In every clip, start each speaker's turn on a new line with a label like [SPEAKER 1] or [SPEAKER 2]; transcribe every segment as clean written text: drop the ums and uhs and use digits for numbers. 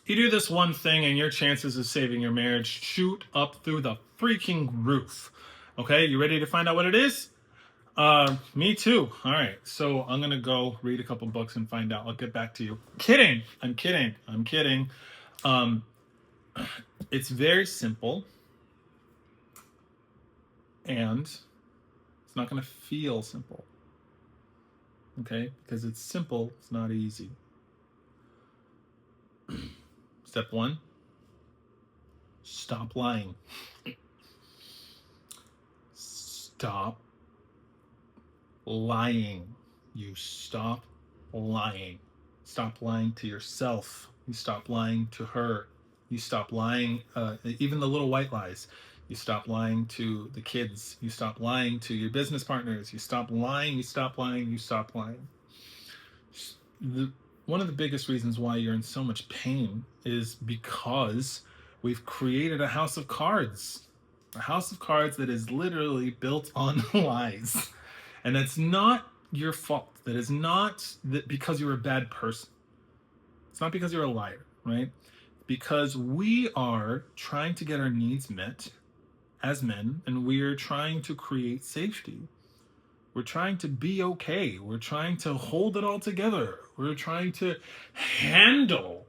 [SPEAKER 1] You do this one thing and your chances of saving your marriage shoot up through the freaking roof. Okay, you ready to find out what it is? Me too. All right, so I'm gonna go read a couple books and find out. I'll get back to you. Kidding. I'm kidding. I'm kidding. Um, it's very simple, and it's not gonna feel simple. Okay, because it's simple. It's not easy. Step one: stop lying. Stop lying. You stop lying. Stop lying to yourself. You stop lying to her. You stop lying, even the little white lies. You stop lying to the kids. You stop lying to your business partners. You stop lying. You stop lying. You stop lying. One of the biggest reasons why you're in so much pain is because we've created a house of cards. A house of cards that is literally built on lies. And it's not your fault. That is not because you're a bad person. It's not because you're a liar, right? Because we are trying to get our needs met as men, and we are trying to create safety. We're trying to be okay. We're trying to hold it all together. We're trying to handle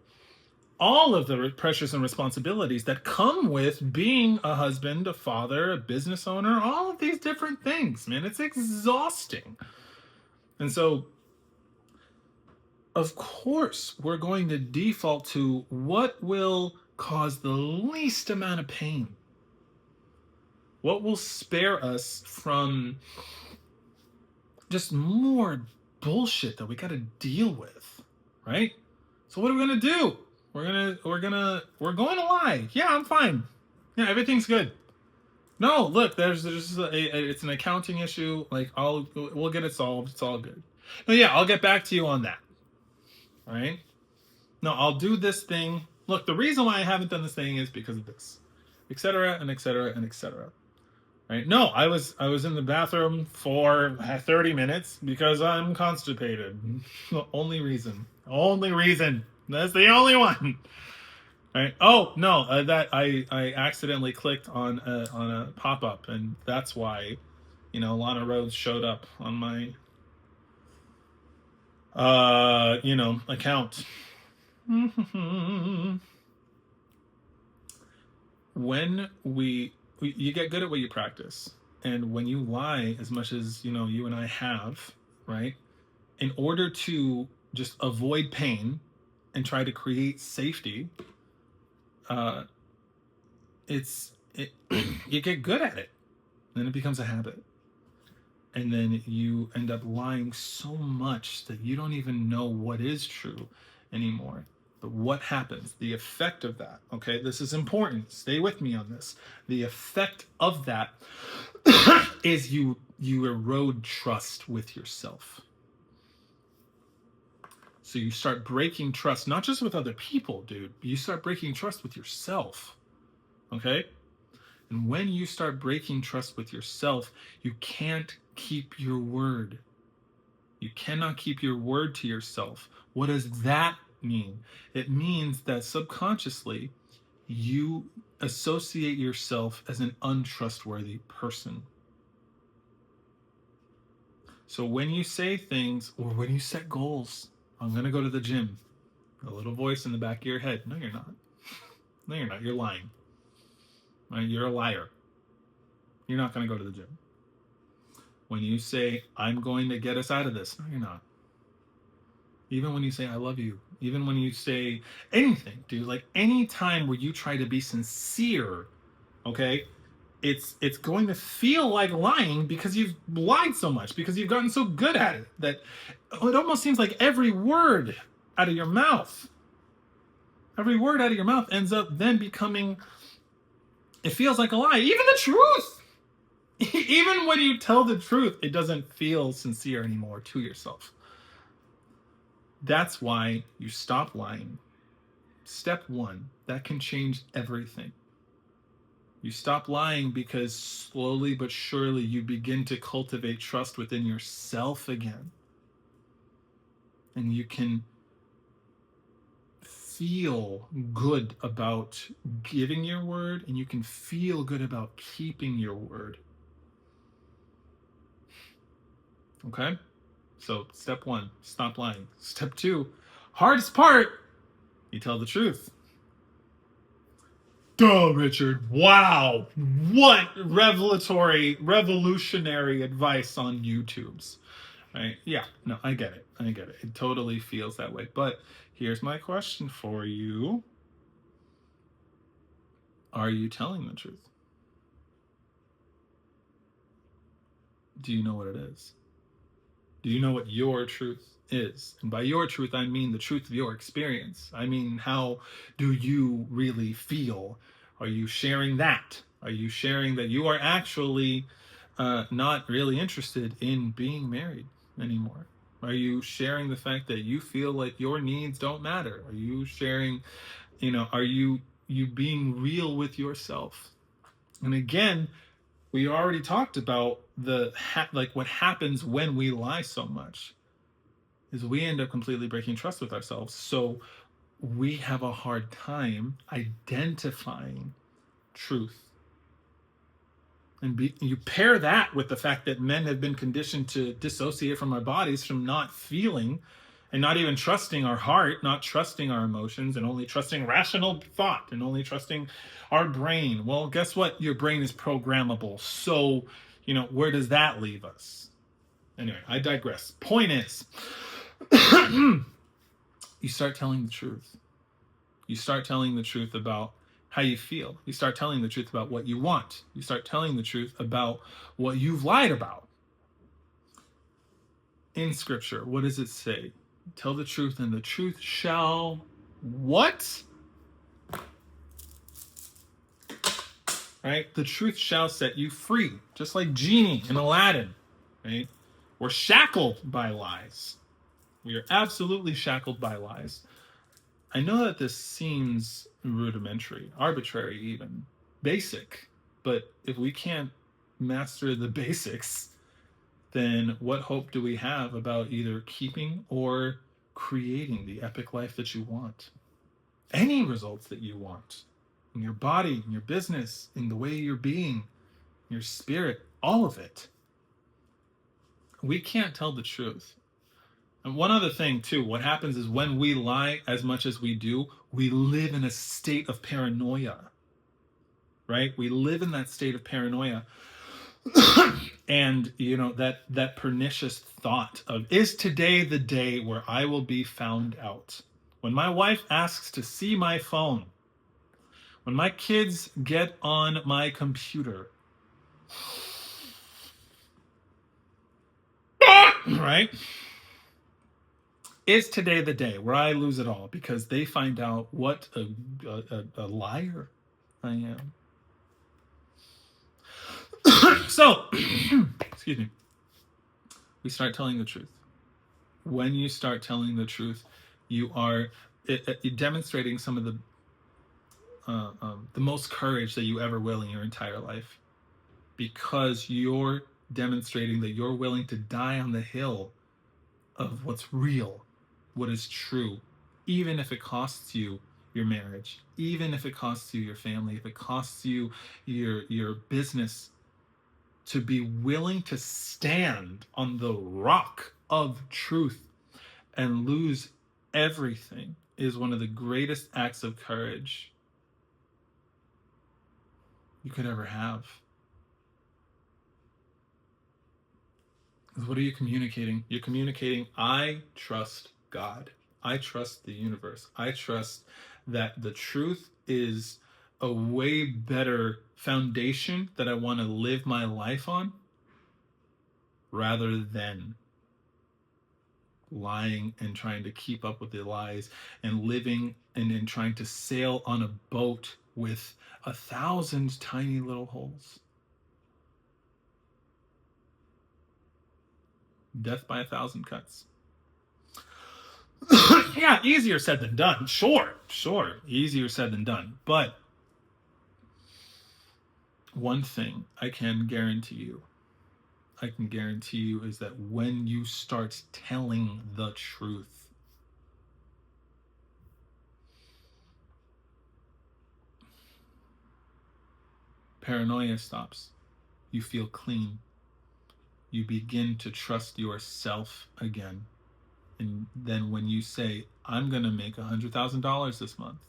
[SPEAKER 1] all of the pressures and responsibilities that come with being a husband, a father, a business owner, all of these different things, man. It's exhausting. And so, of course, we're going to default to what will cause the least amount of pain. What will spare us from just more bullshit that we got to deal with, right? So what are we going to do? We're going to lie. Yeah, I'm fine. Yeah, everything's good. No, look, there's it's an accounting issue. Like we'll get it solved. It's all good. No, yeah, I'll get back to you on that. All right? No, I'll do this thing. Look, the reason why I haven't done this thing is because of this, etc. and etc. and etc. Right? No, I was in the bathroom for 30 minutes because I'm constipated. The only reason. Only reason. That's the only one. Right? Oh no, that I accidentally clicked on a pop up, and that's why, Lana Rhodes showed up on my account. When you get good at what you practice, and when you lie as much as you and I have, right, in order to just avoid pain and try to create safety, you get good at it, then it becomes a habit, and then you end up lying so much that you don't even know what is true anymore. But what happens? The effect of that, okay, this is important. Stay with me on this. The effect of that is you erode trust with yourself. So you start breaking trust, not just with other people, dude. You start breaking trust with yourself, okay? And when you start breaking trust with yourself, you can't keep your word. You cannot keep your word to yourself. What does that mean? It means that subconsciously you associate yourself as an untrustworthy person. So when you say things, or when you set goals, I'm going to go to the gym, a little voice in the back of your head, no, you're not. No, you're not. You're lying. Right? You're a liar. You're not going to go to the gym. When you say, I'm going to get us out of this, no, you're not. Even when you say, I love you, even when you say anything, dude, like any time where you try to be sincere, okay, it's going to feel like lying because you've lied so much, because you've gotten so good at it that it almost seems like every word out of your mouth ends up then becoming, it feels like a lie. Even the truth, even when you tell the truth, it doesn't feel sincere anymore to yourself. That's why you stop lying. Step one, that can change everything. You stop lying because slowly but surely you begin to cultivate trust within yourself again. And you can feel good about giving your word, and you can feel good about keeping your word. Okay? So, step 1, stop lying. Step 2, hardest part, you tell the truth. Duh, Richard. Wow. What revolutionary advice on YouTube's. Right? Yeah, no, I get it. I get it. It totally feels that way. But here's my question for you. Are you telling the truth? Do you know what it is? Do you know what your truth is? And by your truth, I mean the truth of your experience. I mean, how do you really feel? Are you sharing that? Are you sharing that you are actually not really interested in being married anymore? Are you sharing the fact that you feel like your needs don't matter? Are you sharing, are you being real with yourself? And again, we already talked about like what happens when we lie so much is we end up completely breaking trust with ourselves. So we have a hard time identifying truth. And you pair that with the fact that men have been conditioned to dissociate from our bodies, from not feeling and not even trusting our heart, not trusting our emotions, and only trusting rational thought and only trusting our brain. Well, guess what? Your brain is programmable. So, where does that leave us? Anyway, I digress. Point is, you start telling the truth. You start telling the truth about how you feel. You start telling the truth about what you want. You start telling the truth about what you've lied about. In Scripture, what does it say? Tell the truth, and the truth shall what? Right? The truth shall set you free, just like Genie in Aladdin. Right? We're shackled by lies. We are absolutely shackled by lies. I know that this seems rudimentary, arbitrary even, basic, but if we can't master the basics, then what hope do we have about either keeping or creating the epic life that you want? Any results that you want in your body, in your business, in the way you're being, your spirit, all of it. We can't tell the truth. And one other thing, too, what happens is when we lie as much as we do, we live in a state of paranoia, right? We live in that state of paranoia. And, that pernicious thought of, is today the day where I will be found out? When my wife asks to see my phone, when my kids get on my computer, right? Is today the day where I lose it all because they find out what a liar I am? So, excuse me, we start telling the truth. When you start telling the truth, you are demonstrating some of the most courage that you ever will in your entire life, because you're demonstrating that you're willing to die on the hill of what's real, what is true, even if it costs you your marriage, even if it costs you your family, if it costs you your business. To be willing to stand on the rock of truth and lose everything is one of the greatest acts of courage you could ever have. What are you communicating? You're communicating, I trust God. I trust the universe. I trust that the truth is a way better foundation that I want to live my life on, rather than lying and trying to keep up with the lies and living and trying to sail on a boat with 1,000 tiny little holes. Death by 1,000 cuts. Yeah, easier said than done. Sure. Easier said than done. But one thing I can guarantee you is that when you start telling the truth, Paranoia stops. You feel clean. You begin to trust yourself again. And then when you say, I'm going to make $100,000 this month,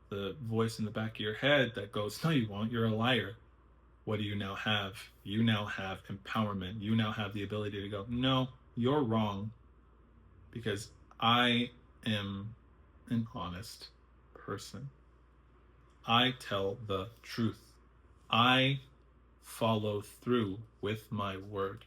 [SPEAKER 1] the voice in the back of your head that goes, no, you won't. You're a liar. What do you now have? You now have empowerment. You now have the ability to go, no, you're wrong, because I am an honest person. I tell the truth. I follow through with my word.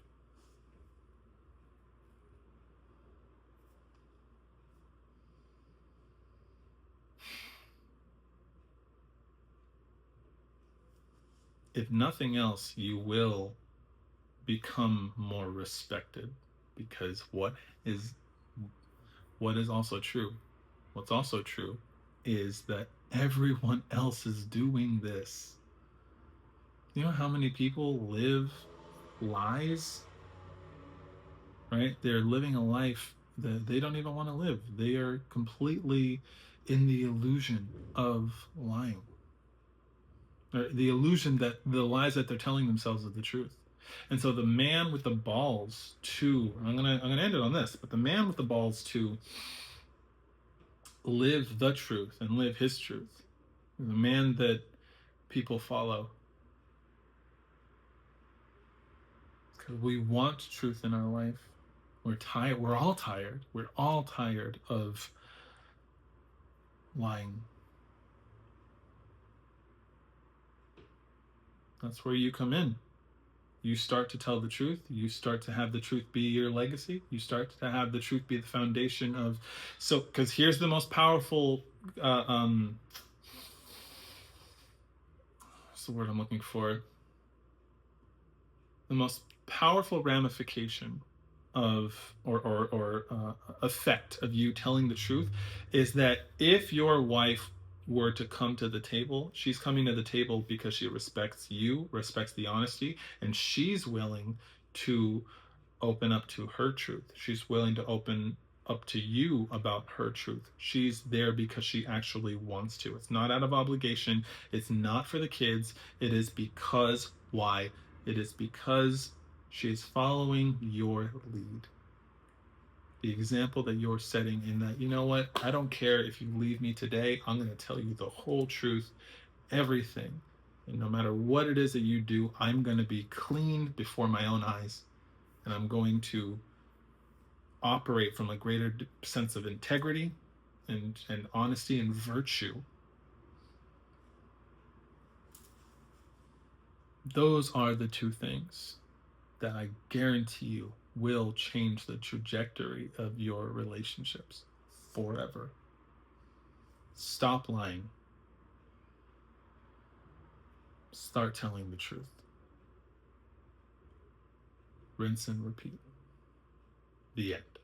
[SPEAKER 1] If nothing else, you will become more respected, because is what is also true? What's also true is that everyone else is doing this. You know how many people live lies, right? They're living a life that they don't even want to live. They are completely in the illusion of lying, or the illusion that the lies that they're telling themselves are the truth. And so the man with the balls to, I'm gonna end it on this, but the man with the balls to live the truth and live his truth, the man that people follow, because we want truth in our life. We're tired. We're all tired. We're all tired of lying. That's where you come in. You start to tell the truth. You start to have the truth be your legacy. You start to have the truth be the foundation of. So, because here's the most powerful. What's the word I'm looking for? The most powerful ramification of or effect of you telling the truth is that if your wife were to come to the table, she's coming to the table because she respects you, respects the honesty, and she's willing to open up to her truth. She's willing to open up to you about her truth. She's there because she actually wants to. It's not out of obligation. It's not for the kids. It is because why? It is because she is following your lead. The example that you're setting, in that, you know what, I don't care if you leave me today, I'm going to tell you the whole truth, everything. And no matter what it is that you do, I'm going to be clean before my own eyes. And I'm going to operate from a greater sense of integrity and honesty and virtue. Those are the two things that I guarantee you will change the trajectory of your relationships forever. Stop lying. Start telling the truth. Rinse and repeat. The end.